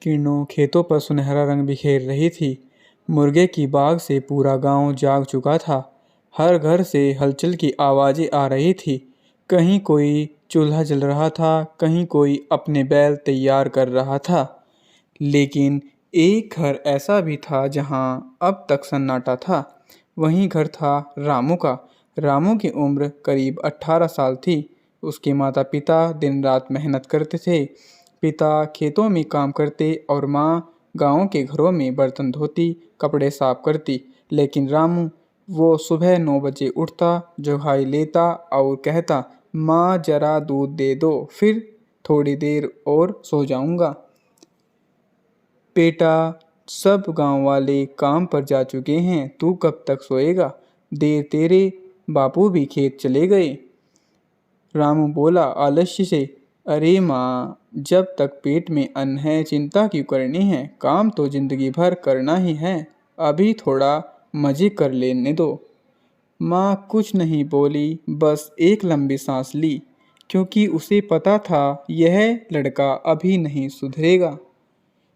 किरणों खेतों पर सुनहरा रंग बिखेर रही थी। मुर्गे की बाग से पूरा गांव जाग चुका था। हर घर से हलचल की आवाज़ें आ रही थी। कहीं कोई चूल्हा जल रहा था, कहीं कोई अपने बैल तैयार कर रहा था। लेकिन एक घर ऐसा भी था जहां अब तक सन्नाटा था। वही घर था रामू का। रामू की उम्र करीब 18 साल थी। उसके माता पिता दिन रात मेहनत करते थे। पिता खेतों में काम करते और माँ गाँव के घरों में बर्तन धोती, कपड़े साफ करती। लेकिन रामू, वो सुबह 9 बजे उठता, जुगाई लेता और कहता, माँ जरा दूध दे दो, फिर थोड़ी देर और सो जाऊंगा। बेटा, सब गांव वाले काम पर जा चुके हैं, तू कब तक सोएगा? देर तेरे बापू भी खेत चले गए। रामू बोला आलस्य से। अरे माँ, जब तक पेट में अन्न है चिंता क्यों करनी है? काम तो जिंदगी भर करना ही है। अभी थोड़ा मजे कर लेने दो। माँ कुछ नहीं बोली, बस एक लंबी सांस ली, क्योंकि उसे पता था यह लड़का अभी नहीं सुधरेगा।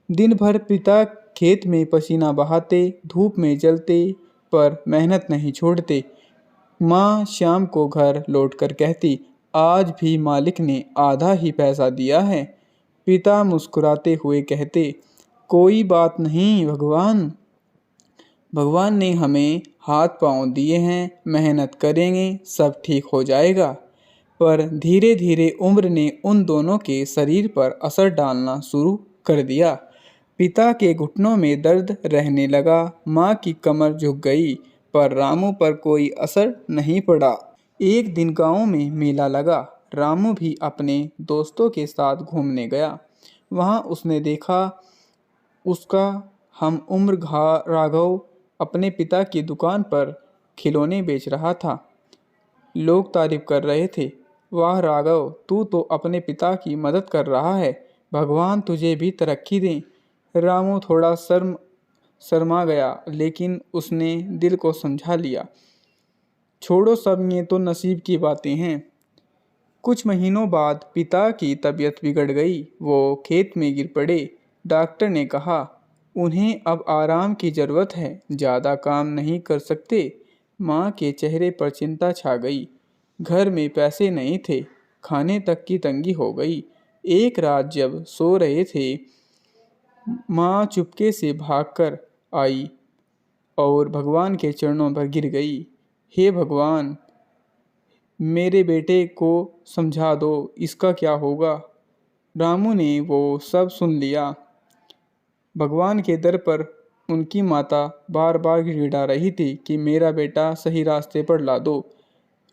दिन भर पिता खेत में पसीना बहाते, धूप में जलते, पर मेहनत नहीं छोड़ते। माँ शाम को घर लौटकर कहती, आज भी मालिक ने आधा ही पैसा दिया है। पिता मुस्कुराते हुए कहते, कोई बात नहीं भगवान, भगवान ने हमें हाथ पांव दिए हैं, मेहनत करेंगे सब ठीक हो जाएगा। पर धीरे धीरे उम्र ने उन दोनों के शरीर पर असर डालना शुरू कर दिया। पिता के घुटनों में दर्द रहने लगा, माँ की कमर झुक गई, पर रामू पर कोई असर नहीं पड़ा। एक दिन गांव में मेला लगा। रामू भी अपने दोस्तों के साथ घूमने गया। वहां उसने देखा उसका हम उम्र राघव अपने पिता की दुकान पर खिलौने बेच रहा था। लोग तारीफ कर रहे थे, वाह राघव, तू तो अपने पिता की मदद कर रहा है, भगवान तुझे भी तरक्की दे। रामू थोड़ा शर्मा गया, लेकिन उसने दिल को समझा लिया। छोड़ो सब, ये तो नसीब की बातें हैं। कुछ महीनों बाद पिता की तबीयत बिगड़ गई। वो खेत में गिर पड़े। डॉक्टर ने कहा, उन्हें अब आराम की ज़रूरत है, ज़्यादा काम नहीं कर सकते। माँ के चेहरे पर चिंता छा गई। घर में पैसे नहीं थे, खाने तक की तंगी हो गई। एक रात जब सो रहे थे, माँ चुपके से भागकर आई और भगवान के चरणों पर गिर गई। हे भगवान, मेरे बेटे को समझा दो, इसका क्या होगा? रामू ने वो सब सुन लिया। भगवान के दर पर उनकी माता बार बार गिड़गिड़ा रही थी कि मेरा बेटा सही रास्ते पर ला दो।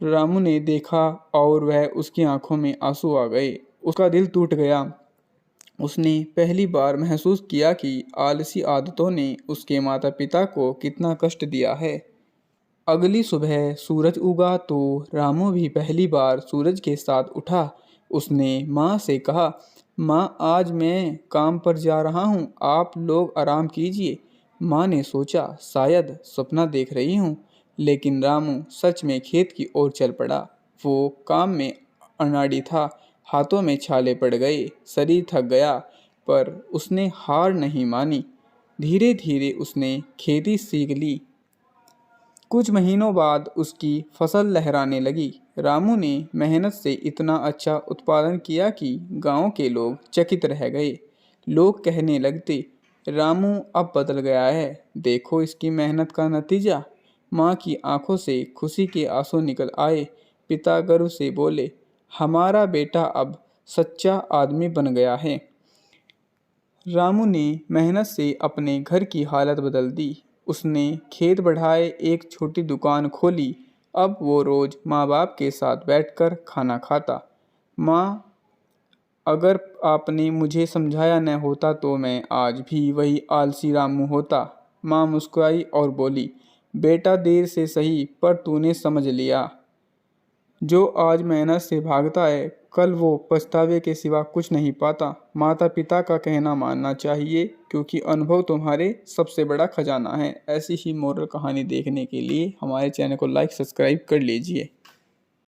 रामू ने देखा और वह उसकी आंखों में आंसू आ गए। उसका दिल टूट गया। उसने पहली बार महसूस किया कि आलसी आदतों ने उसके माता पिता को कितना कष्ट दिया है। अगली सुबह सूरज उगा तो रामू भी पहली बार सूरज के साथ उठा। उसने माँ से कहा, माँ आज मैं काम पर जा रहा हूँ, आप लोग आराम कीजिए। माँ ने सोचा शायद सपना देख रही हूँ, लेकिन रामू सच में खेत की ओर चल पड़ा। वो काम में अनाड़ी था, हाथों में छाले पड़ गए, शरीर थक गया, पर उसने हार नहीं मानी। धीरे धीरे उसने खेती सीख ली। कुछ महीनों बाद उसकी फसल लहराने लगी। रामू ने मेहनत से इतना अच्छा उत्पादन किया कि गांव के लोग चकित रह गए। लोग कहने लगते, रामू अब बदल गया है, देखो इसकी मेहनत का नतीजा। माँ की आंखों से खुशी के आंसू निकल आए। पिता गर्व से बोले, हमारा बेटा अब सच्चा आदमी बन गया है। रामू ने मेहनत से अपने घर की हालत बदल दी। उसने खेत बढ़ाए, एक छोटी दुकान खोली। अब वो रोज माँ बाप के साथ बैठकर खाना खाता। माँ, अगर आपने मुझे समझाया न होता तो मैं आज भी वही आलसी रामू होता। माँ मुस्कुराई और बोली, बेटा देर से सही, पर तूने समझ लिया। जो आज मेहनत से भागता है, कल वो पछतावे के सिवा कुछ नहीं पाता। माता पिता का कहना मानना चाहिए, क्योंकि अनुभव तुम्हारे सबसे बड़ा खजाना है। ऐसी ही मोरल कहानी देखने के लिए हमारे चैनल को लाइक सब्सक्राइब कर लीजिए।